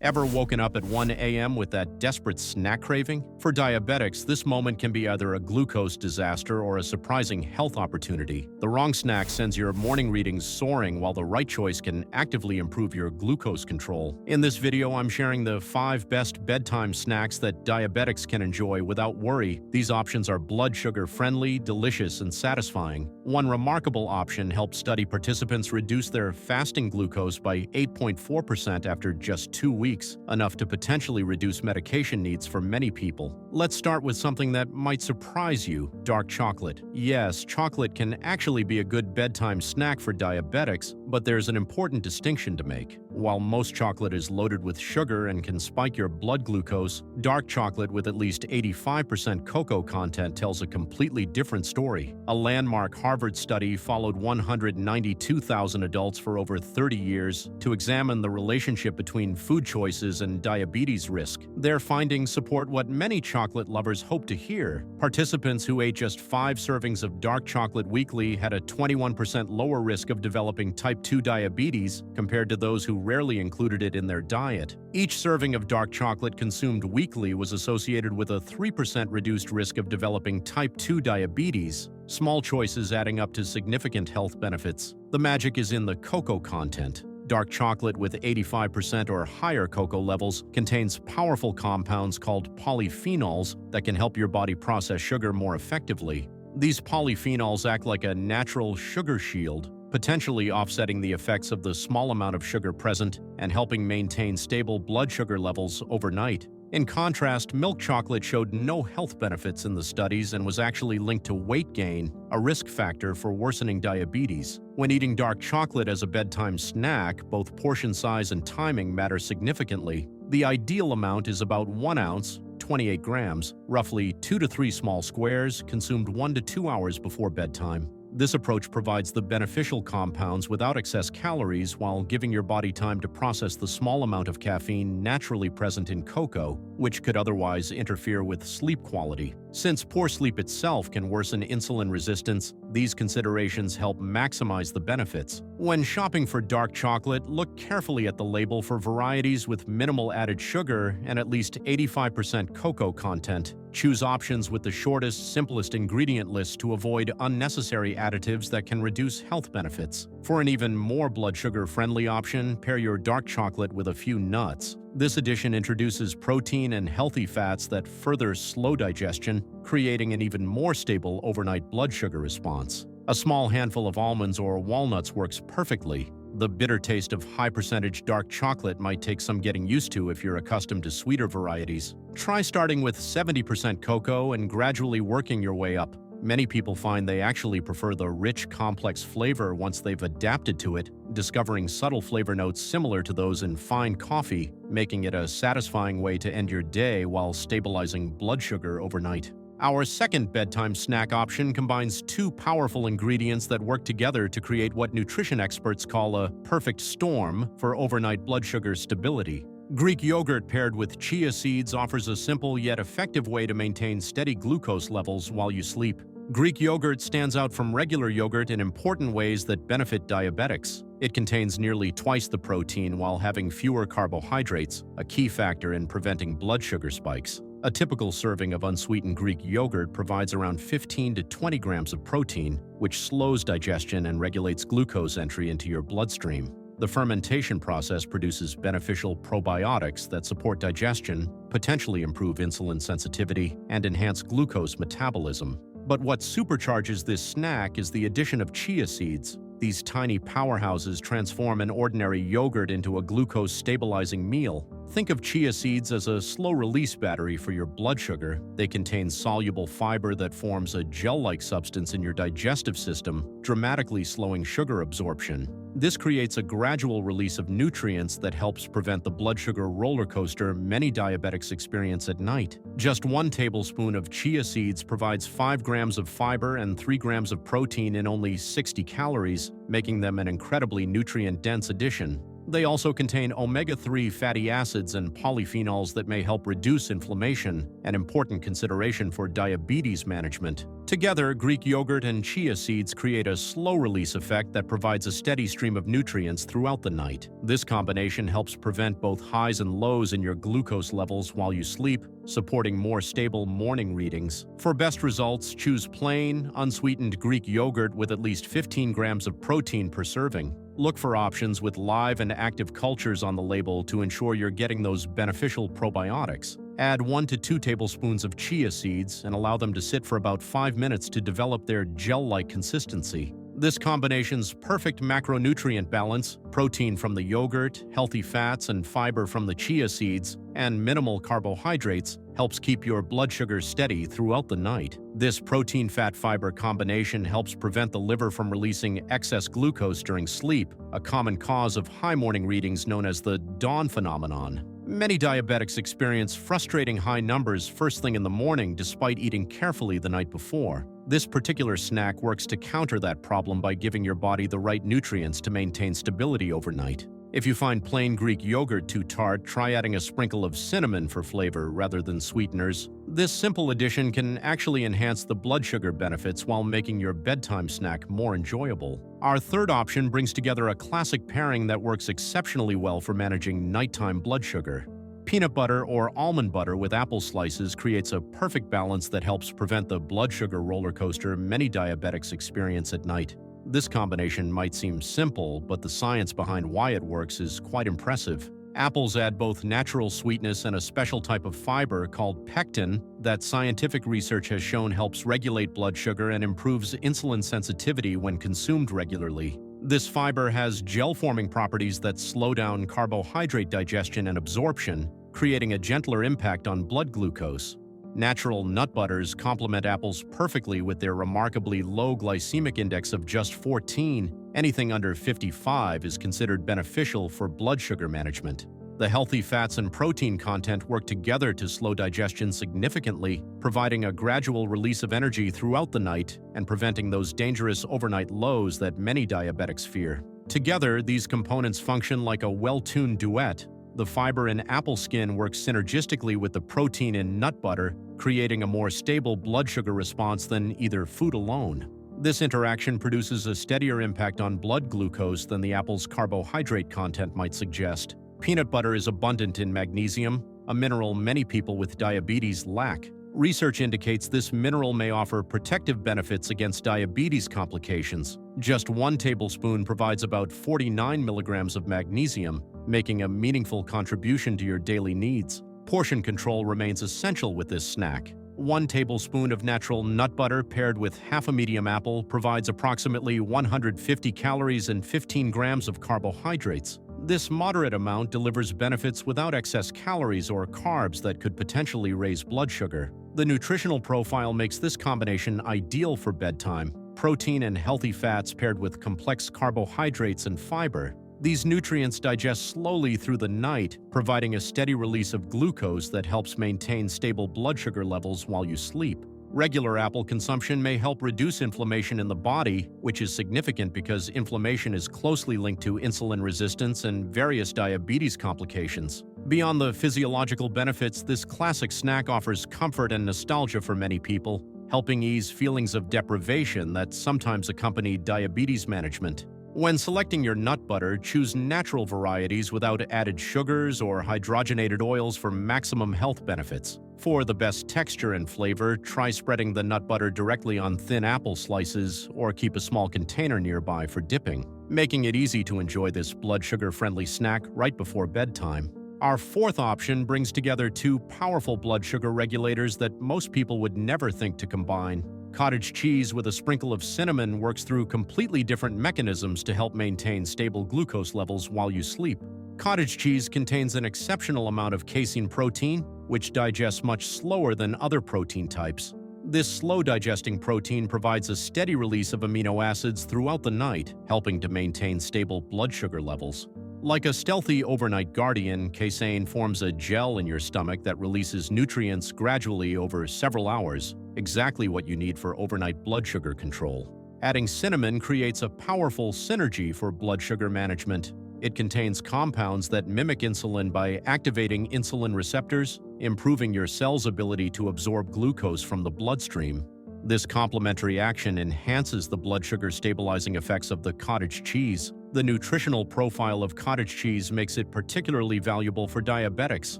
Ever woken up at 1 a.m. with that desperate snack craving? For diabetics, this moment can be either a glucose disaster or a surprising health opportunity. The wrong snack sends your morning readings soaring, while the right choice can actively improve your glucose control. In this video, I'm sharing the 5 best bedtime snacks that diabetics can enjoy without worry. These options are blood sugar friendly, delicious, and satisfying. One remarkable option helped study participants reduce their fasting glucose by 8.4% after just 2 weeks. Enough to potentially reduce medication needs for many people. Let's start with something that might surprise you: dark chocolate. Yes, chocolate can actually be a good bedtime snack for diabetics, but there's an important distinction to make. While most chocolate is loaded with sugar and can spike your blood glucose, dark chocolate with at least 85% cocoa content tells a completely different story. A landmark Harvard study followed 192,000 adults for over 30 years to examine the relationship between food choices and diabetes risk. Their findings support what many chocolate lovers hope to hear. Participants who ate just 5 servings of dark chocolate weekly had a 21% lower risk of developing type 2 diabetes compared to those who rarely included it in their diet. Each serving of dark chocolate consumed weekly was associated with a 3% reduced risk of developing type 2 diabetes, small choices adding up to significant health benefits. The magic is in the cocoa content. Dark chocolate with 85% or higher cocoa levels contains powerful compounds called polyphenols that can help your body process sugar more effectively. These polyphenols act like a natural sugar shield, potentially offsetting the effects of the small amount of sugar present and helping maintain stable blood sugar levels overnight. In contrast, milk chocolate showed no health benefits in the studies and was actually linked to weight gain, a risk factor for worsening diabetes. When eating dark chocolate as a bedtime snack, both portion size and timing matter significantly. The ideal amount is about 1 ounce, 28 grams, roughly 2 to 3 small squares, consumed 1 to 2 hours before bedtime. This approach provides the beneficial compounds without excess calories while giving your body time to process the small amount of caffeine naturally present in cocoa, which could otherwise interfere with sleep quality. Since poor sleep itself can worsen insulin resistance, these considerations help maximize the benefits. When shopping for dark chocolate, look carefully at the label for varieties with minimal added sugar and at least 85% cocoa content. Choose options with the shortest, simplest ingredient list to avoid unnecessary additives that can reduce health benefits. For an even more blood sugar-friendly option, pair your dark chocolate with a few nuts. This addition introduces protein and healthy fats that further slow digestion, creating an even more stable overnight blood sugar response. A small handful of almonds or walnuts works perfectly. The bitter taste of high-percentage dark chocolate might take some getting used to if you're accustomed to sweeter varieties. Try starting with 70% cocoa and gradually working your way up. Many people find they actually prefer the rich, complex flavor once they've adapted to it, discovering subtle flavor notes similar to those in fine coffee, making it a satisfying way to end your day while stabilizing blood sugar overnight. Our second bedtime snack option combines 2 powerful ingredients that work together to create what nutrition experts call a perfect storm for overnight blood sugar stability. Greek yogurt paired with chia seeds offers a simple yet effective way to maintain steady glucose levels while you sleep. Greek yogurt stands out from regular yogurt in important ways that benefit diabetics. It contains nearly twice the protein while having fewer carbohydrates, a key factor in preventing blood sugar spikes. A typical serving of unsweetened Greek yogurt provides around 15 to 20 grams of protein, which slows digestion and regulates glucose entry into your bloodstream. The fermentation process produces beneficial probiotics that support digestion, potentially improve insulin sensitivity, and enhance glucose metabolism. But what supercharges this snack is the addition of chia seeds. These tiny powerhouses transform an ordinary yogurt into a glucose-stabilizing meal. Think of chia seeds as a slow-release battery for your blood sugar. They contain soluble fiber that forms a gel-like substance in your digestive system, dramatically slowing sugar absorption. This creates a gradual release of nutrients that helps prevent the blood sugar roller coaster many diabetics experience at night. Just 1 tablespoon of chia seeds provides 5 grams of fiber and 3 grams of protein in only 60 calories, making them an incredibly nutrient-dense addition. They also contain omega-3 fatty acids and polyphenols that may help reduce inflammation, an important consideration for diabetes management. Together, Greek yogurt and chia seeds create a slow-release effect that provides a steady stream of nutrients throughout the night. This combination helps prevent both highs and lows in your glucose levels while you sleep, supporting more stable morning readings. For best results, choose plain, unsweetened Greek yogurt with at least 15 grams of protein per serving. Look for options with live and active cultures on the label to ensure you're getting those beneficial probiotics. Add 1 to 2 tablespoons of chia seeds and allow them to sit for about 5 minutes to develop their gel-like consistency. This combination's perfect macronutrient balance, protein from the yogurt, healthy fats and fiber from the chia seeds, and minimal carbohydrates, helps keep your blood sugar steady throughout the night. This protein-fat-fiber combination helps prevent the liver from releasing excess glucose during sleep, a common cause of high morning readings known as the dawn phenomenon. Many diabetics experience frustrating high numbers first thing in the morning despite eating carefully the night before. This particular snack works to counter that problem by giving your body the right nutrients to maintain stability overnight. If you find plain Greek yogurt too tart, try adding a sprinkle of cinnamon for flavor rather than sweeteners. This simple addition can actually enhance the blood sugar benefits while making your bedtime snack more enjoyable. Our third option brings together a classic pairing that works exceptionally well for managing nighttime blood sugar. Peanut butter or almond butter with apple slices creates a perfect balance that helps prevent the blood sugar roller coaster many diabetics experience at night. This combination might seem simple, but the science behind why it works is quite impressive. Apples add both natural sweetness and a special type of fiber called pectin that scientific research has shown helps regulate blood sugar and improves insulin sensitivity when consumed regularly. This fiber has gel-forming properties that slow down carbohydrate digestion and absorption, creating a gentler impact on blood glucose. Natural nut butters complement apples perfectly with their remarkably low glycemic index of just 14. Anything under 55 is considered beneficial for blood sugar management. The healthy fats and protein content work together to slow digestion significantly, providing a gradual release of energy throughout the night and preventing those dangerous overnight lows that many diabetics fear. Together, these components function like a well-tuned duet. The fiber in apple skin works synergistically with the protein in nut butter, creating a more stable blood sugar response than either food alone. This interaction produces a steadier impact on blood glucose than the apple's carbohydrate content might suggest. Peanut butter is abundant in magnesium, a mineral many people with diabetes lack. Research indicates this mineral may offer protective benefits against diabetes complications. Just 1 tablespoon provides about 49 milligrams of magnesium, making a meaningful contribution to your daily needs. Portion control remains essential with this snack. 1 tablespoon of natural nut butter paired with half a medium apple provides approximately 150 calories and 15 grams of carbohydrates. This moderate amount delivers benefits without excess calories or carbs that could potentially raise blood sugar. The nutritional profile makes this combination ideal for bedtime. Protein and healthy fats paired with complex carbohydrates and fiber. These nutrients digest slowly through the night, providing a steady release of glucose that helps maintain stable blood sugar levels while you sleep. Regular apple consumption may help reduce inflammation in the body, which is significant because inflammation is closely linked to insulin resistance and various diabetes complications. Beyond the physiological benefits, this classic snack offers comfort and nostalgia for many people, helping ease feelings of deprivation that sometimes accompany diabetes management. When selecting your nut butter, choose natural varieties without added sugars or hydrogenated oils for maximum health benefits. For the best texture and flavor, try spreading the nut butter directly on thin apple slices or keep a small container nearby for dipping, making it easy to enjoy this blood sugar-friendly snack right before bedtime. Our fourth option brings together 2 powerful blood sugar regulators that most people would never think to combine. Cottage cheese with a sprinkle of cinnamon works through completely different mechanisms to help maintain stable glucose levels while you sleep. Cottage cheese contains an exceptional amount of casein protein, which digests much slower than other protein types. This slow-digesting protein provides a steady release of amino acids throughout the night, helping to maintain stable blood sugar levels. Like a stealthy overnight guardian, casein forms a gel in your stomach that releases nutrients gradually over several hours, exactly what you need for overnight blood sugar control. Adding cinnamon creates a powerful synergy for blood sugar management. It contains compounds that mimic insulin by activating insulin receptors, improving your cell's ability to absorb glucose from the bloodstream. This complementary action enhances the blood sugar stabilizing effects of the cottage cheese. The nutritional profile of cottage cheese makes it particularly valuable for diabetics.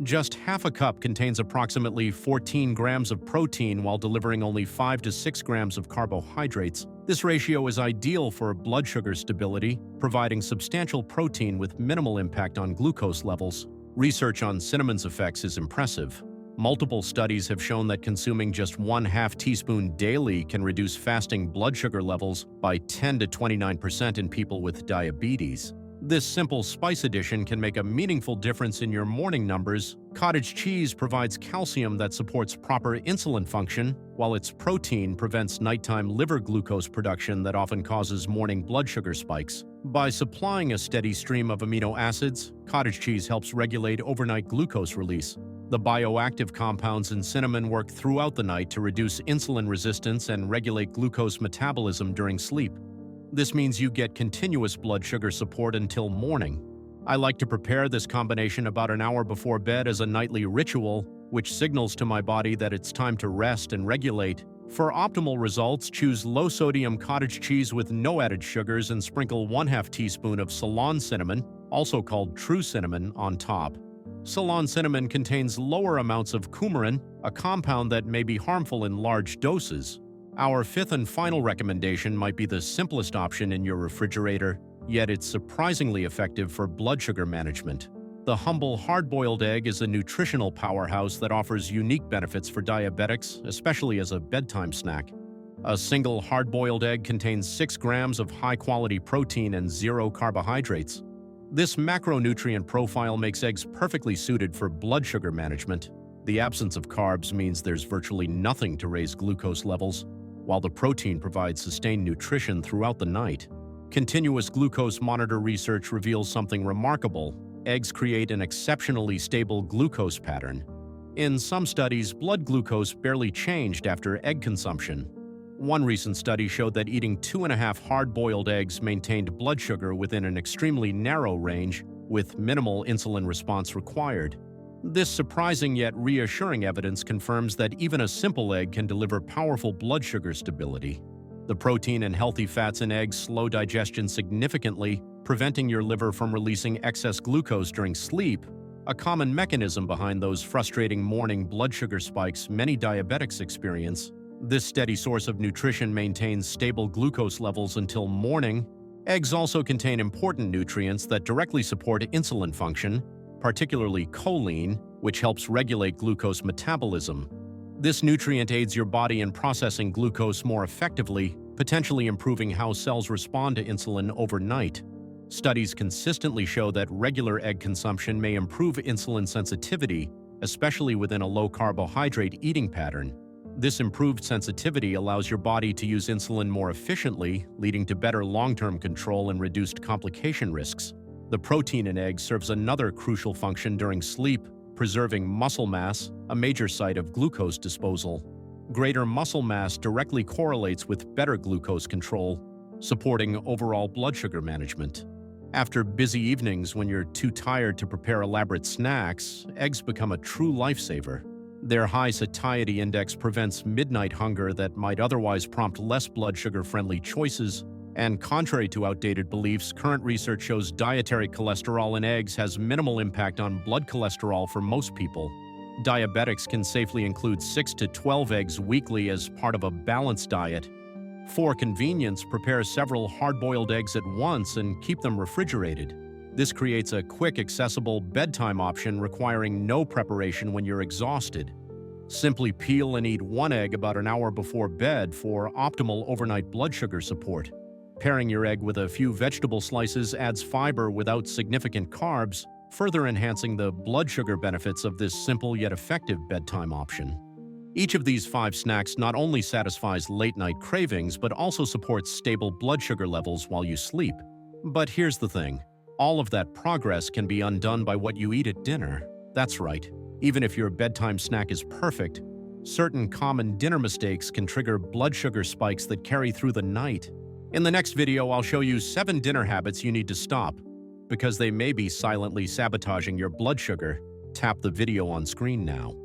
Just half a cup contains approximately 14 grams of protein while delivering only 5 to 6 grams of carbohydrates. This ratio is ideal for blood sugar stability, providing substantial protein with minimal impact on glucose levels. Research on cinnamon's effects is impressive. Multiple studies have shown that consuming just 1/2 teaspoon daily can reduce fasting blood sugar levels by 10 to 29% in people with diabetes. This simple spice addition can make a meaningful difference in your morning numbers. Cottage cheese provides calcium that supports proper insulin function, while its protein prevents nighttime liver glucose production that often causes morning blood sugar spikes. By supplying a steady stream of amino acids, cottage cheese helps regulate overnight glucose release. The bioactive compounds in cinnamon work throughout the night to reduce insulin resistance and regulate glucose metabolism during sleep. This means you get continuous blood sugar support until morning. I like to prepare this combination about an hour before bed as a nightly ritual, which signals to my body that it's time to rest and regulate. For optimal results, choose low-sodium cottage cheese with no added sugars and sprinkle 1/2 teaspoon of Ceylon cinnamon, also called true cinnamon, on top. Ceylon cinnamon contains lower amounts of coumarin, a compound that may be harmful in large doses. Our fifth and final recommendation might be the simplest option in your refrigerator, yet it's surprisingly effective for blood sugar management. The humble hard-boiled egg is a nutritional powerhouse that offers unique benefits for diabetics, especially as a bedtime snack. A single hard-boiled egg contains 6 grams of high-quality protein and 0 carbohydrates. This macronutrient profile makes eggs perfectly suited for blood sugar management. The absence of carbs means there's virtually nothing to raise glucose levels, while the protein provides sustained nutrition throughout the night. Continuous glucose monitor research reveals something remarkable. Eggs create an exceptionally stable glucose pattern. In some studies, blood glucose barely changed after egg consumption. One recent study showed that eating 2.5 hard-boiled eggs maintained blood sugar within an extremely narrow range, with minimal insulin response required. This surprising yet reassuring evidence confirms that even a simple egg can deliver powerful blood sugar stability. The protein and healthy fats in eggs slow digestion significantly, preventing your liver from releasing excess glucose during sleep, a common mechanism behind those frustrating morning blood sugar spikes many diabetics experience. This steady source of nutrition maintains stable glucose levels until morning. Eggs also contain important nutrients that directly support insulin function, particularly choline, which helps regulate glucose metabolism. This nutrient aids your body in processing glucose more effectively, potentially improving how cells respond to insulin overnight. Studies consistently show that regular egg consumption may improve insulin sensitivity, especially within a low-carbohydrate eating pattern. This improved sensitivity allows your body to use insulin more efficiently, leading to better long-term control and reduced complication risks. The protein in eggs serves another crucial function during sleep, preserving muscle mass, a major site of glucose disposal. Greater muscle mass directly correlates with better glucose control, supporting overall blood sugar management. After busy evenings when you're too tired to prepare elaborate snacks, eggs become a true lifesaver. Their high satiety index prevents midnight hunger that might otherwise prompt less blood sugar-friendly choices. And contrary to outdated beliefs, current research shows dietary cholesterol in eggs has minimal impact on blood cholesterol for most people. Diabetics can safely include 6 to 12 eggs weekly as part of a balanced diet. For convenience, prepare several hard-boiled eggs at once and keep them refrigerated. This creates a quick, accessible bedtime option requiring no preparation when you're exhausted. Simply peel and eat 1 egg about an hour before bed for optimal overnight blood sugar support. Pairing your egg with a few vegetable slices adds fiber without significant carbs, further enhancing the blood sugar benefits of this simple yet effective bedtime option. Each of these 5 snacks not only satisfies late-night cravings, but also supports stable blood sugar levels while you sleep. But here's the thing. All of that progress can be undone by what you eat at dinner. That's right. Even if your bedtime snack is perfect, certain common dinner mistakes can trigger blood sugar spikes that carry through the night. In the next video, I'll show you 7 dinner habits you need to stop. because they may be silently sabotaging your blood sugar. Tap the video on screen now.